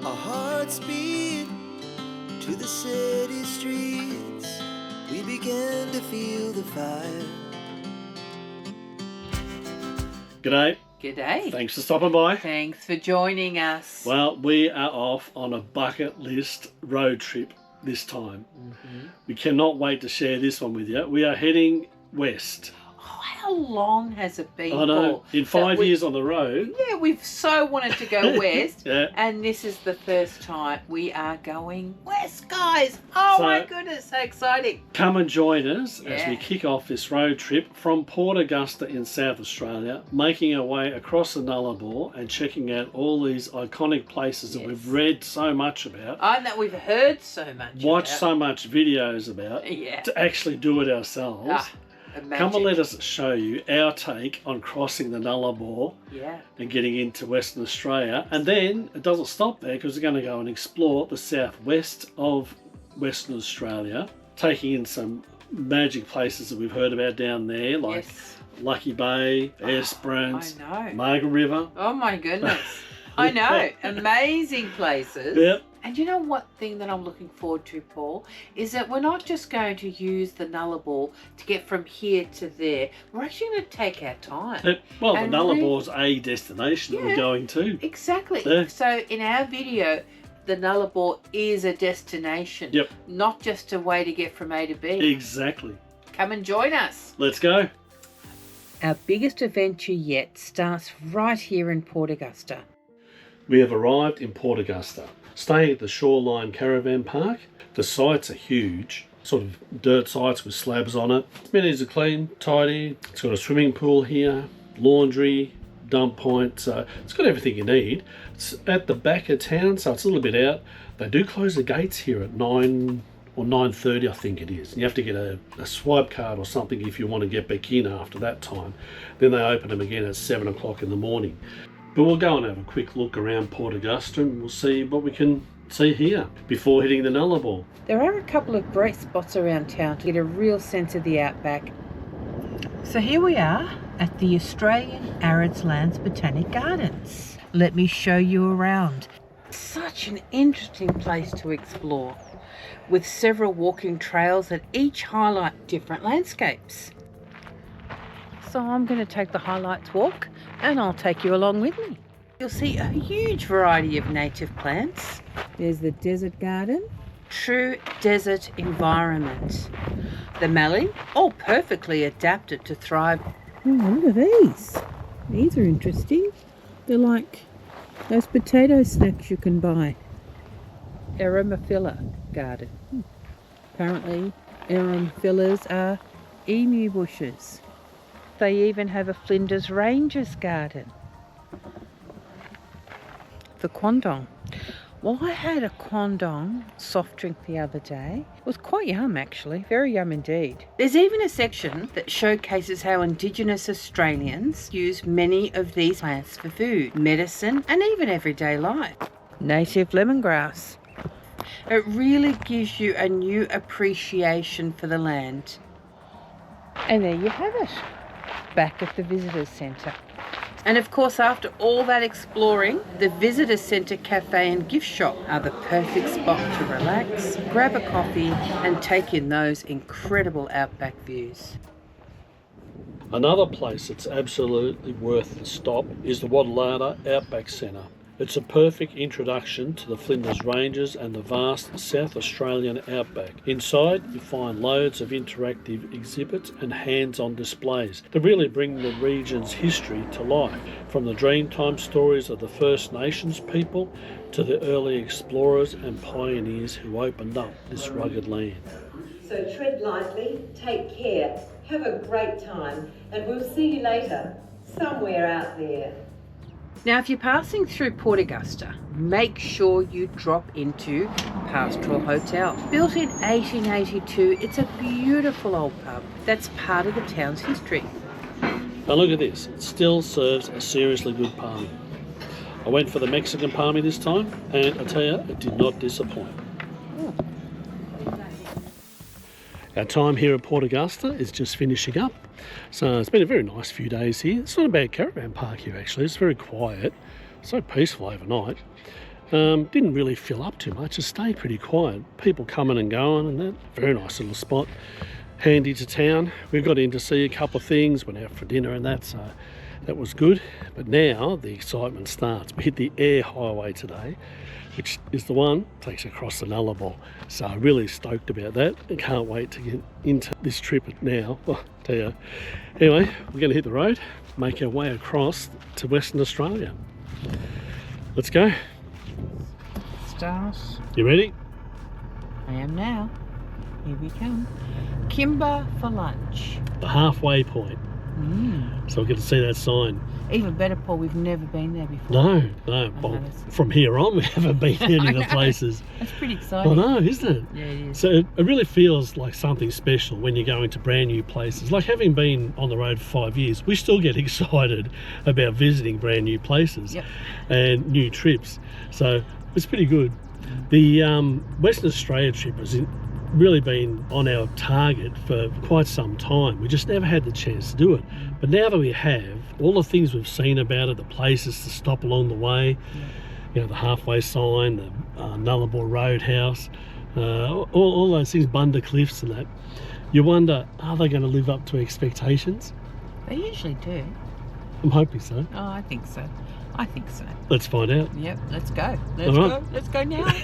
Our hearts beat to the city streets. We began to feel the fire. G'day. G'day. Thanks for stopping by. Thanks for joining us. Well, we are off on a bucket list road trip this time. We cannot wait to share this one with you. We are heading west. Oh, how long has it been? I know. Paul, In 5 years on the road. Yeah, we've so wanted to go west. Yeah. And this is the first time we are going west, guys. Oh So- my goodness, so exciting. Come and join us as we Yeah. kick off this road trip from Port Augusta in South Australia, making our way across the Nullarbor and checking out all these iconic places that Yes. we've read so much about, I know we've heard so much watched about. so much videos about, Yeah. to actually do it ourselves. Magic. Come and let us show you our take on crossing the Nullarbor Yeah. and getting into Western Australia. And then it doesn't stop there, because we're going to go and explore the southwest of Western Australia, taking in some magic places that we've heard about down there, like Yes. Lucky Bay, Esperance, I know. Margaret River. Oh my goodness. I know. Amazing places. Yep. And you know what thing that I'm looking forward to, Paul, is that we're not just going to use the Nullarbor to get from here to there. We're actually going to take our time. Well, the And Nullabor's a destination that we're Yeah. going to. Exactly. Yeah. So in our video, the Nullarbor is a destination, Yep. not just a way to get from A to B. Exactly. Come and join us. Let's go. Our biggest adventure yet starts right here in Port Augusta. We have arrived in Port Augusta, staying at the Shoreline Caravan Park. The sites are huge, sort of dirt sites with slabs on it. Amenities are clean, tidy. It's got a swimming pool here, laundry, dump point, so it's got everything you need. It's at the back of town, so it's a little bit out. They do close the gates here at 9 or 9:30, I think it is. You have to get a swipe card or something if you want to get back in after that time. Then they open them again at 7 o'clock in the morning. But we'll go and have a quick look around Port Augusta and we'll see what we can see here before hitting the Nullarbor. There are a couple of great spots around town to get a real sense of the outback. So here we are at the Australian Arid Lands Botanic Gardens. Let me show you around. Such an interesting place to explore, with several walking trails that each highlight different landscapes. So I'm going to take the highlights walk and I'll take you along with me. You'll see a huge variety of native plants. There's the desert garden. True desert environment. The mallee, all perfectly adapted to thrive. Oh, look at these. These are interesting. They're like those potato snacks you can buy. Eremophila garden. Apparently, eremophillas are emu bushes. They even have a Flinders Rangers garden. The Quandong. Well, I had a Quandong soft drink the other day. It was quite yum, actually. Very yum indeed. There's even a section that showcases how Indigenous Australians use many of these plants for food, medicine, and even everyday life. Native lemongrass. It really gives you a new appreciation for the land. And there you have it, back at the Visitors Centre. And of course, after all that exploring, the Visitor Centre Cafe and Gift Shop are the perfect spot to relax, grab a coffee and take in those incredible outback views. Another place that's absolutely worth the stop is the Wadalada Outback Centre. It's a perfect introduction to the Flinders Ranges and the vast South Australian outback. Inside, you find loads of interactive exhibits and hands-on displays that really bring the region's history to life, from the Dreamtime stories of the First Nations people to the early explorers and pioneers who opened up this rugged land. So tread lightly, take care, have a great time, and we'll see you later, somewhere out there. Now, if you're passing through Port Augusta, make sure you drop into Pastoral Hotel. Built in 1882, it's a beautiful old pub that's part of the town's history. Now look at this, it still serves a seriously good Parmi. I went for the Mexican Parmi this time, and I tell you, it did not disappoint. Our time here at Port Augusta is just finishing up. So it's been a very nice few days here. It's not a bad caravan park here actually, it's very quiet, so peaceful overnight. Didn't really fill up too much. It stayed pretty quiet. People coming and going and that. Very nice little spot. Handy to town. We got in to see a couple of things, went out for dinner and that, so that was good. But now the excitement starts. We hit the Eyre Highway today, which is the one that takes across the Nullarbor. So I'm really stoked about that and can't wait to get into this trip now. Oh, tell you. Anyway, we're going to hit the road, make our way across to Western Australia. Let's go. Start. You ready? I am now. Here we come. Kimba for lunch. The halfway point. So we get to see that sign. Even better, Paul, we've never been there before. No. Well, from here on, we haven't been to any of the places. That's pretty exciting. I know, isn't it? Yeah, it is. So it really feels like something special when you're going to brand new places. Like having been on the road for 5 years, we still get excited about visiting brand new places and new trips. So it's pretty good. The Western Australia trip has really been on our target for quite some time. We just never had the chance to do it. But now that we have, all the things we've seen about it, the places to stop along the way, you know, the halfway sign, the Nullarbor Roadhouse, all those things, Bunda Cliffs and that, you wonder, are they going to live up to expectations? They usually do. I'm hoping so. Oh, I think so. I think so. Let's find out. Yep, let's go. Let's go now.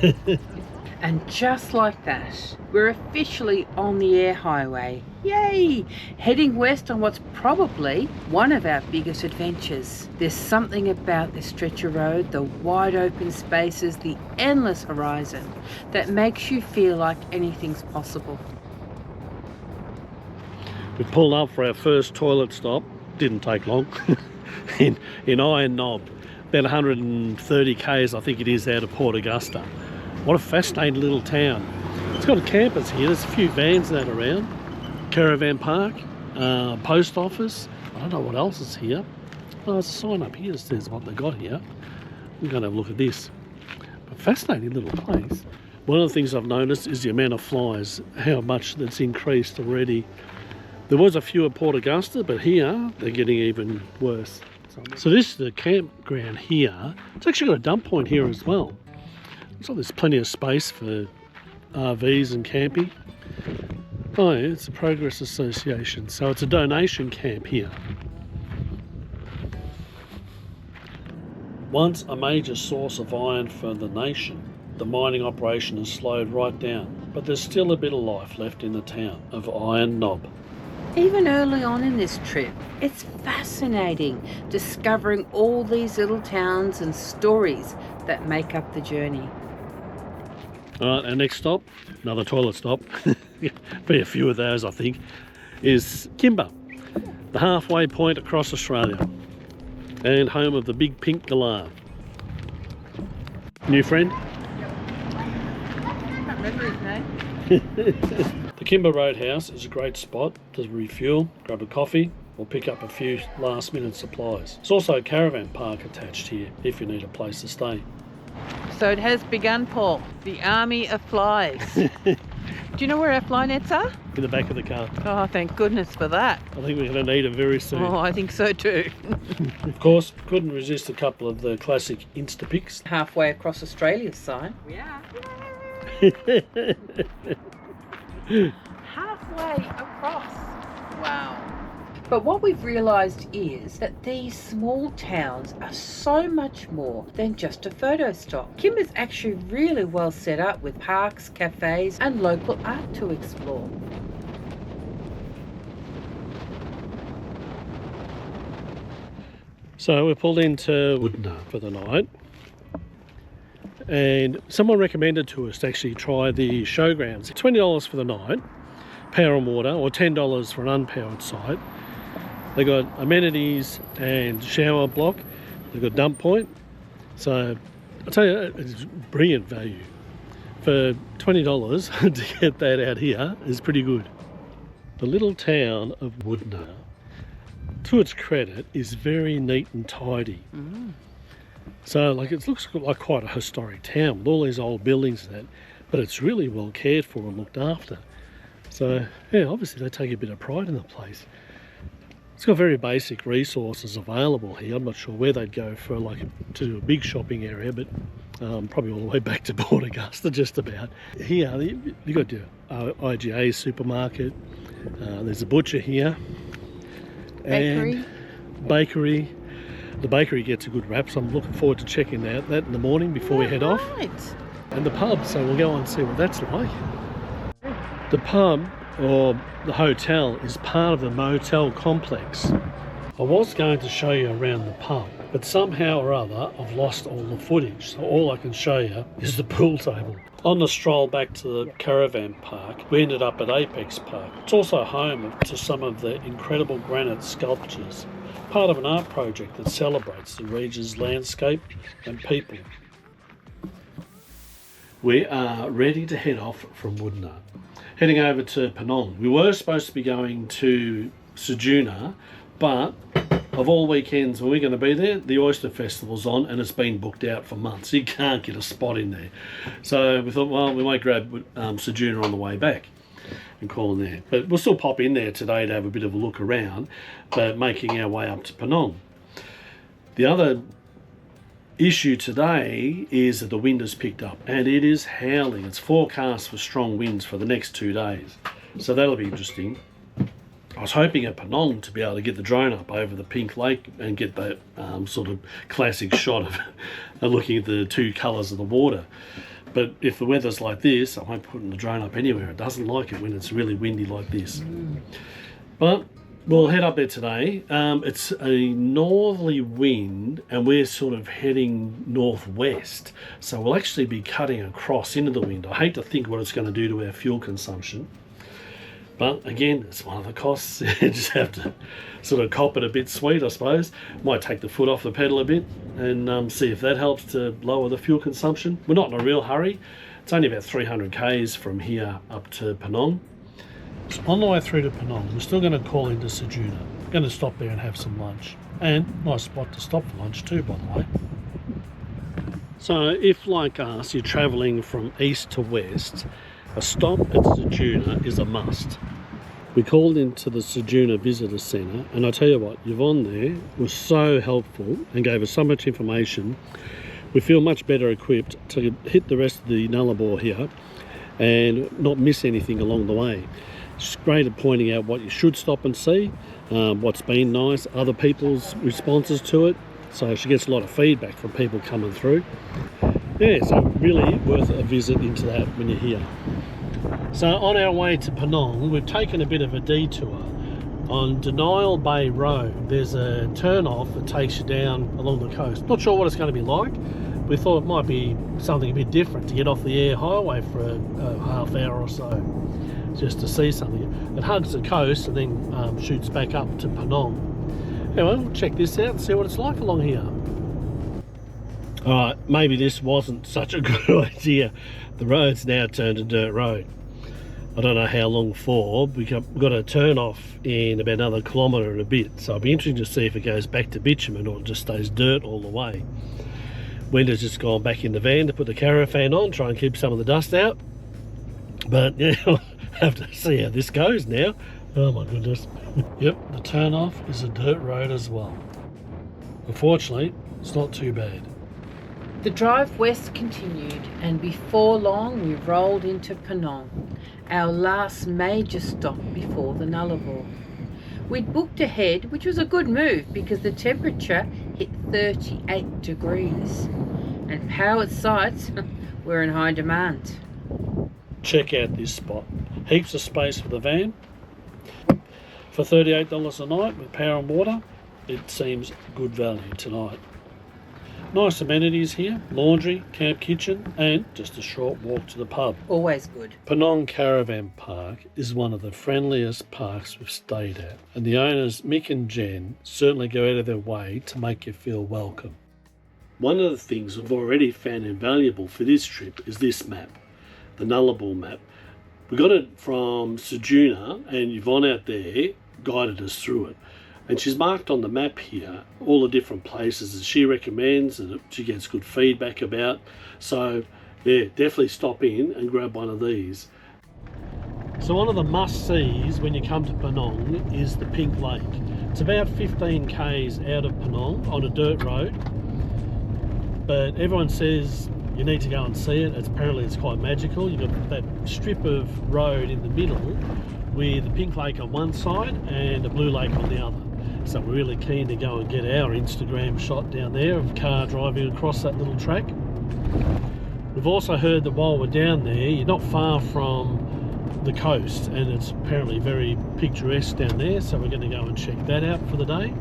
And just like that, we're officially on the Eyre Highway. Yay! Heading west on what's probably one of our biggest adventures. There's something about this stretch of road, the wide open spaces, the endless horizon, that makes you feel like anything's possible. We pulled up for our first toilet stop. Didn't take long. in Eyre Knob. About 130 k's, I think it is, out of Port Augusta. What a fascinating little town. It's got a campus here. There's a few vans that are around. Caravan park, post office. I don't know what else is here. Oh, there's a sign up here that says what they got here. We're going to have a look at this. A fascinating little place. One of the things I've noticed is the amount of flies, how much that's increased already. There was a few at Port Augusta, but here they're getting even worse. So this is the campground here. It's actually got a dump point here as well. So there's plenty of space for RVs and camping. Oh yeah, it's a Progress Association, so it's a donation camp here. Once a major source of iron for the nation, the mining operation has slowed right down, but there's still a bit of life left in the town of Eyre Knob. Even early on in this trip, it's fascinating discovering all these little towns and stories that make up the journey. Alright, our next stop, another toilet stop, be a few of those I think, is Kimba, the halfway point across Australia and home of the Big Galah. New friend? I can't remember his name. The Kimba Roadhouse is a great spot to refuel, grab a coffee or pick up a few last minute supplies. There's also a caravan park attached here if you need a place to stay. So it has begun, Paul. The army of flies. Do you know where our fly nets are? In the back of the car. Oh, thank goodness for that. I think we're going to need them very soon. Oh, I think so too. Of course, couldn't resist a couple of the classic Instapics. Halfway across Australia's sign. Yeah. Halfway across. Wow. But what we've realised is that these small towns are so much more than just a photo stop. Kimba's actually really well set up with parks, cafes and local art to explore. So we pulled into Ceduna for the night, and someone recommended to us to actually try the showgrounds. $20 for the night, power and water, or $10 for an unpowered site. They got amenities and shower block. They've got dump point. So I'll tell you, it's brilliant value. For $20 to get that out here is pretty good. The little town of Ceduna, to its credit, is very neat and tidy. So like it looks like quite a historic town with all these old buildings and that, but it's really well cared for and looked after. So yeah, obviously they take a bit of pride in the place. It's got very basic resources available here. I'm not sure where they'd go for like to a big shopping area, but probably all the way back to Port Augusta, just about. Here, you've got your IGA supermarket. There's a butcher here. Bakery. And bakery. The bakery gets a good rap, so I'm looking forward to checking that in the morning before we head off. And the pub, so we'll go and see what that's like. The pub, or the hotel, is part of the motel complex. I was going to show you around the pub, but somehow or other I've lost all the footage, so all I can show you is the pool table. On the stroll back to the Caravan park, we ended up at Apex Park. It's also home to some of the incredible granite sculptures, part of an art project that celebrates the region's landscape and people. We are ready to head off from Ceduna, heading over to Penong. We were supposed to be going to Ceduna, but of all weekends when we're going to be there, the Oyster Festival's on and it's been booked out for months. You can't get a spot in there. So we thought, well, we might grab Ceduna on the way back and call in there. But we'll still pop in there today to have a bit of a look around, but making our way up to Penong. The other issue today is that the wind has picked up and it is howling. It's forecast for strong winds for the next 2 days. So that'll be interesting. I was hoping at Penong to be able to get the drone up over the pink lake and get that sort of classic shot of looking at the two colours of the water. But if the weather's like this, I won't put the drone up anywhere. It doesn't like it when it's really windy like this. But we'll head up there today. It's a northerly wind and we're sort of heading northwest. So we'll actually be cutting across into the wind. I hate to think what it's going to do to our fuel consumption. But again, it's one of the costs. You just have to sort of cop it a bit sweet, I suppose. Might take the foot off the pedal a bit and see if that helps to lower the fuel consumption. We're not in a real hurry. It's only about 300 k's from here up to Penong. So on the way through to Penong, we're still going to call into Ceduna. We're going to stop there and have some lunch. And nice spot to stop for lunch too, by the way. So if, like us, you're travelling from east to west, a stop at Ceduna is a must. We called into the Ceduna Visitor Centre, and I tell you what, Yvonne there was so helpful and gave us so much information. We feel much better equipped to hit the rest of the Nullarbor here and not miss anything along the way. She's great at pointing out what you should stop and see, what's been nice, other people's responses to it. So she gets a lot of feedback from people coming through. Yeah, so really worth a visit into that when you're here. So on our way to Penong, we've taken a bit of a detour. On Denial Bay Road, there's a turn off that takes you down along the coast. Not sure what it's going to be like. We thought it might be something a bit different to get off the Eyre Highway for a half hour or so, just to see something. It hugs the coast and then shoots back up to Penong. Anyway, we'll check this out and see what it's like along here. Alright, maybe this wasn't such a good idea. The road's now turned to dirt road. I don't know how long for. We've got a turn off in about another kilometre and a bit. So it'll be interesting to see if it goes back to bitumen or it just stays dirt all the way. Wenda's just gone back in the van to put the Caravan on, try and keep some of the dust out. But yeah, I'll have to see how this goes now. Oh my goodness. Yep, the turn off is a dirt road as well. Unfortunately, it's not too bad. The drive west continued, and before long we rolled into Penong, our last major stop before the Nullarbor. We'd booked ahead, which was a good move because the temperature hit 38 degrees, and powered sites were in high demand. Check out this spot. Heaps of space for the van. For $38 a night with power and water, it seems good value tonight. Nice amenities here, laundry, camp kitchen, and just a short walk to the pub. Always good. Penong Caravan Park is one of the friendliest parks we've stayed at, and the owners, Mick and Jen, certainly go out of their way to make you feel welcome. One of the things we've already found invaluable for this trip is this map, the Nullarbor map. We got it from Ceduna, and Yvonne out there guided us through it. And she's marked on the map here all the different places that she recommends and she gets good feedback about. So yeah, definitely stop in and grab one of these. So one of the must-sees when you come to Penong is the Pink Lake. It's about 15 k's out of Penong on a dirt road. But everyone says You need to go and see it. Apparently it's quite magical. You've got that strip of road in the middle with the pink lake on one side and a blue lake on the other. So we're really keen to go and get our Instagram shot down there of a car driving across that little track. We've also heard that while we're down there, you're not far from the coast, and it's apparently very picturesque down there, so we're going to go and check that out for the day.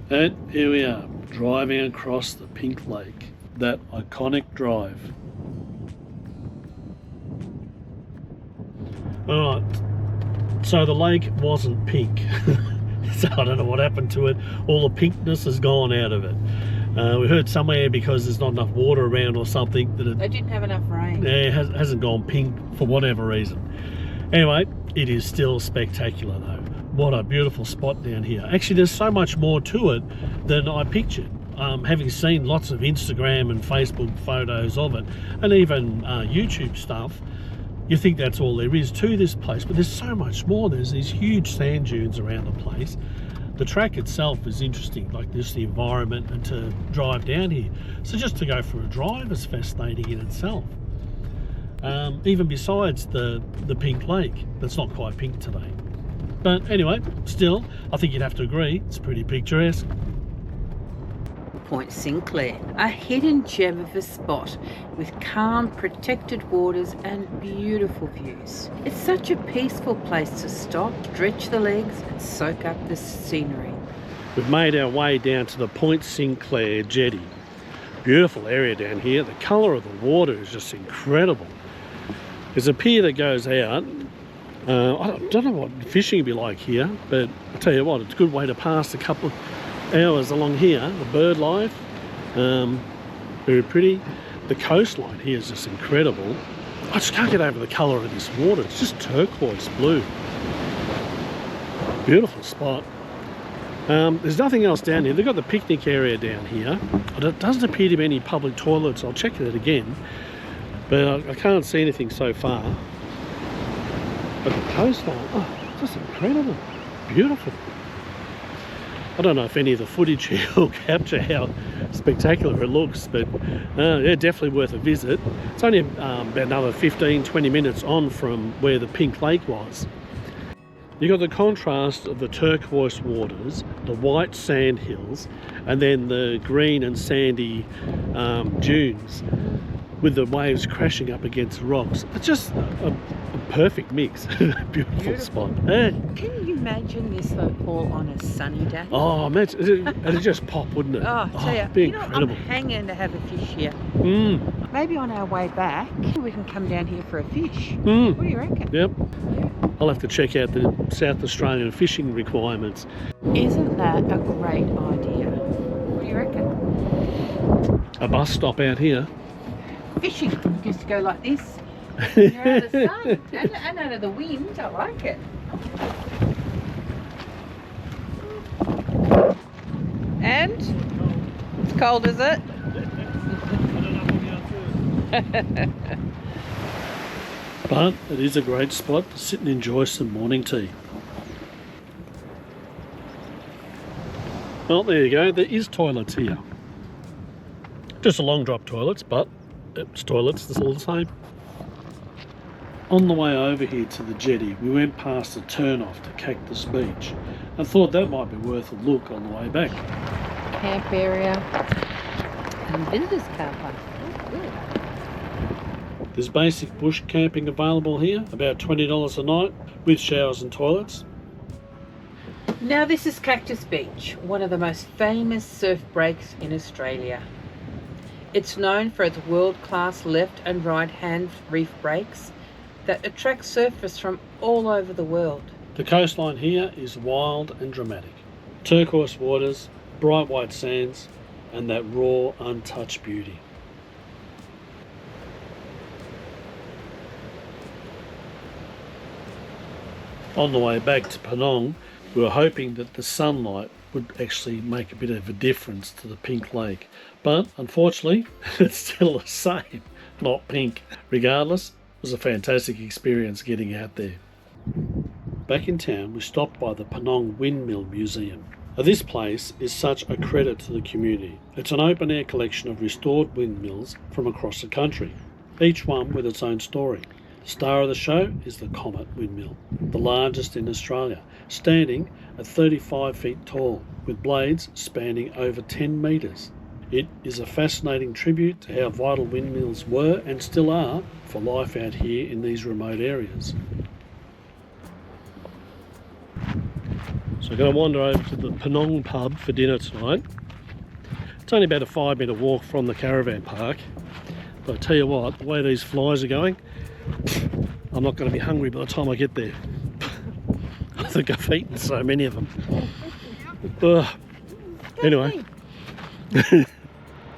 And here we are, driving across the Pink Lake, that iconic drive. Alright, so the lake wasn't pink, so I don't know what happened to it. All the pinkness has gone out of it. We heard somewhere because there's not enough water around or something that They didn't have enough rain. it hasn't gone pink for whatever reason. Anyway, it is still spectacular though. What a beautiful spot down here. Actually, there's so much more to it than I pictured. Having seen lots of Instagram and Facebook photos of it, and even YouTube stuff, you think that's all there is to this place, but there's so much more. There's these huge sand dunes around the place. The track itself is interesting, like just the environment and to drive down here. So just to go for a drive is fascinating in itself. Even besides the pink lake, that's not quite pink today. But anyway, still, I think you'd have to agree, it's pretty picturesque. Point Sinclair, a hidden gem of a spot with calm, protected waters and beautiful views. It's such a peaceful place to stop, stretch the legs and soak up the scenery. We've made our way down to the Point Sinclair jetty. Beautiful area down here. The colour of the water is just incredible. There's a pier that goes out. I don't know what fishing would be like here, but I'll tell you what, it's a good way to pass a couple of hours along here. The bird life, very pretty. The coastline here is just incredible. I just can't get over the colour of this water. It's just turquoise blue. Beautiful spot. There's nothing else down here. They've got the picnic area down here. It doesn't appear to be any public toilets. I'll check it again, but I can't see anything so far. But the coastline, oh, just incredible. Beautiful. I don't know if any of the footage here will capture how spectacular it looks, but yeah, definitely worth a visit. It's only about another 15-20 minutes on from where the Pink Lake was. You've got the contrast of the turquoise waters, the white sand hills, and then the green and sandy dunes with the waves crashing up against the rocks. It's just a perfect mix. Beautiful spot. Yeah. Can you imagine this though, Paul, on a sunny day? Oh, imagine, it'd just pop, wouldn't it? Oh, I tell you, it'd be you know, incredible. I'm hanging to have a fish here. Mm. Maybe on our way back, we can come down here for a fish. Mm. What do you reckon? Yep. I'll have to check out the South Australian fishing requirements. Isn't that a great idea? What do you reckon? A bus stop out here. Fishing, just to go like this. You're out of the sun and out of the wind. I like it. And it's cold, is it? But it is a great spot to sit and enjoy some morning tea. Well, there you go. There is toilets here. Just a long drop toilets, but it's toilets. It's all the same. On the way over here to the jetty, we went past the turn-off to Cactus Beach and thought that might be worth a look on the way back. Camp area and visitors car park. Oh, good. There's basic bush camping available here, about $20 a night, with showers and toilets. Now this is Cactus Beach, one of the most famous surf breaks in Australia. It's known for its world-class left and right-hand reef breaks that attract surfers from all over the world. The coastline here is wild and dramatic. Turquoise waters, bright white sands, and that raw, untouched beauty. On the way back to Penong, we were hoping that the sunlight would actually make a bit of a difference to the Pink Lake. But unfortunately, it's still the same, not pink. Regardless, it was a fantastic experience getting out there. Back in town, we stopped by the Penong Windmill Museum. This place is such a credit to the community. It's an open-air collection of restored windmills from across the country, each one with its own story. The star of the show is the Comet windmill, the largest in Australia, standing at 35 feet tall, with blades spanning over 10 metres. It is a fascinating tribute to how vital windmills were and still are for life out here in these remote areas. So I'm going to wander over to the Penong pub for dinner tonight. It's only about a 5-minute walk from the caravan park. But I tell you what, the way these flies are going, I'm not going to be hungry by the time I get there. I think I've eaten so many of them. Anyway.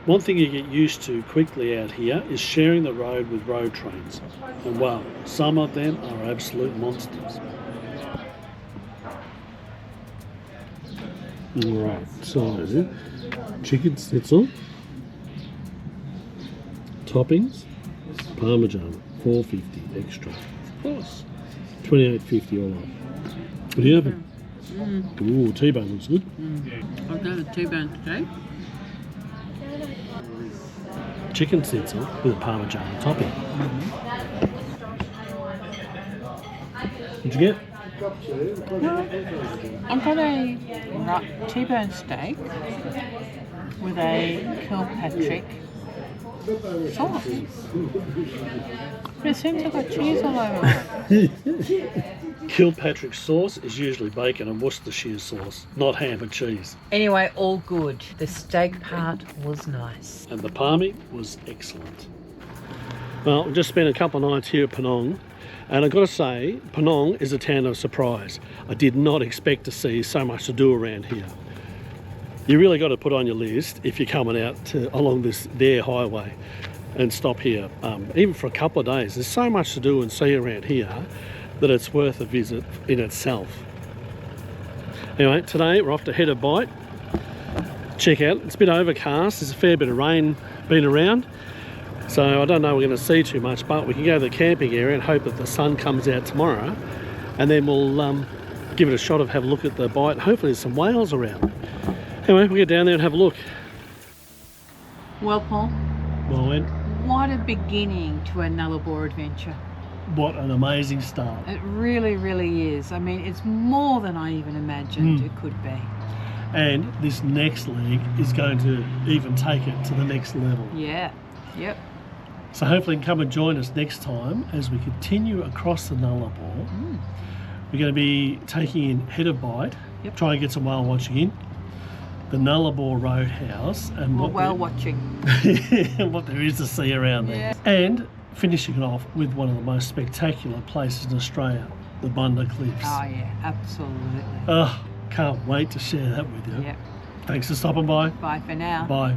One thing you get used to quickly out here is sharing the road with road trains. And wow, some of them are absolute monsters. Right, so chicken schnitzel, toppings, parmesan, $4.50 extra. Of course, $28.50 all up. What do you have? Ooh, T-bone looks good. I'll go with T-bone steak. Chicken schnitzel with a parmesan topping. What'd you get? I've got a T-bone steak with a Kilpatrick sauce. But it seems I've got cheese all over it. Kilpatrick sauce is usually bacon and Worcestershire sauce, not ham and cheese. Anyway, all good. The steak part was nice. And the Parmi was excellent. Well, we just spent a couple of nights here at Penong, and I've got to say, Penong is a town of surprise. I did not expect to see so much to do around here. You really got to put on your list if you're coming out along this Eyre Highway and stop here, even for a couple of days. There's so much to do and see around here that it's worth a visit in itself. Anyway, today we're off to Head of Bite. Check out, it's a bit overcast, there's a fair bit of rain been around, so I don't know we're going to see too much, but we can go to the camping area and hope that the sun comes out tomorrow, and then we'll give it a shot of have a look at the bite. Hopefully there's some whales around. Anyway, we'll get down there and have a look. Well, Paul, Well, Wen, what a beginning to a Nullarbor adventure. what an amazing start. It really, really is. I mean, it's more than I even imagined it could be. And this next leg is going to even take it to the next level. Yeah, yep. So hopefully you can come and join us next time as we continue across the Nullarbor. We're going to be taking in Head of Bite, try and get some whale watching in, the Nullarbor Roadhouse, and Well, whale watching. what there is to see around there. And finishing it off with one of the most spectacular places in Australia, the Bunda Cliffs. Oh, yeah, absolutely. Oh, can't wait to share that with you. Yep. Thanks for stopping by. Bye for now. Bye.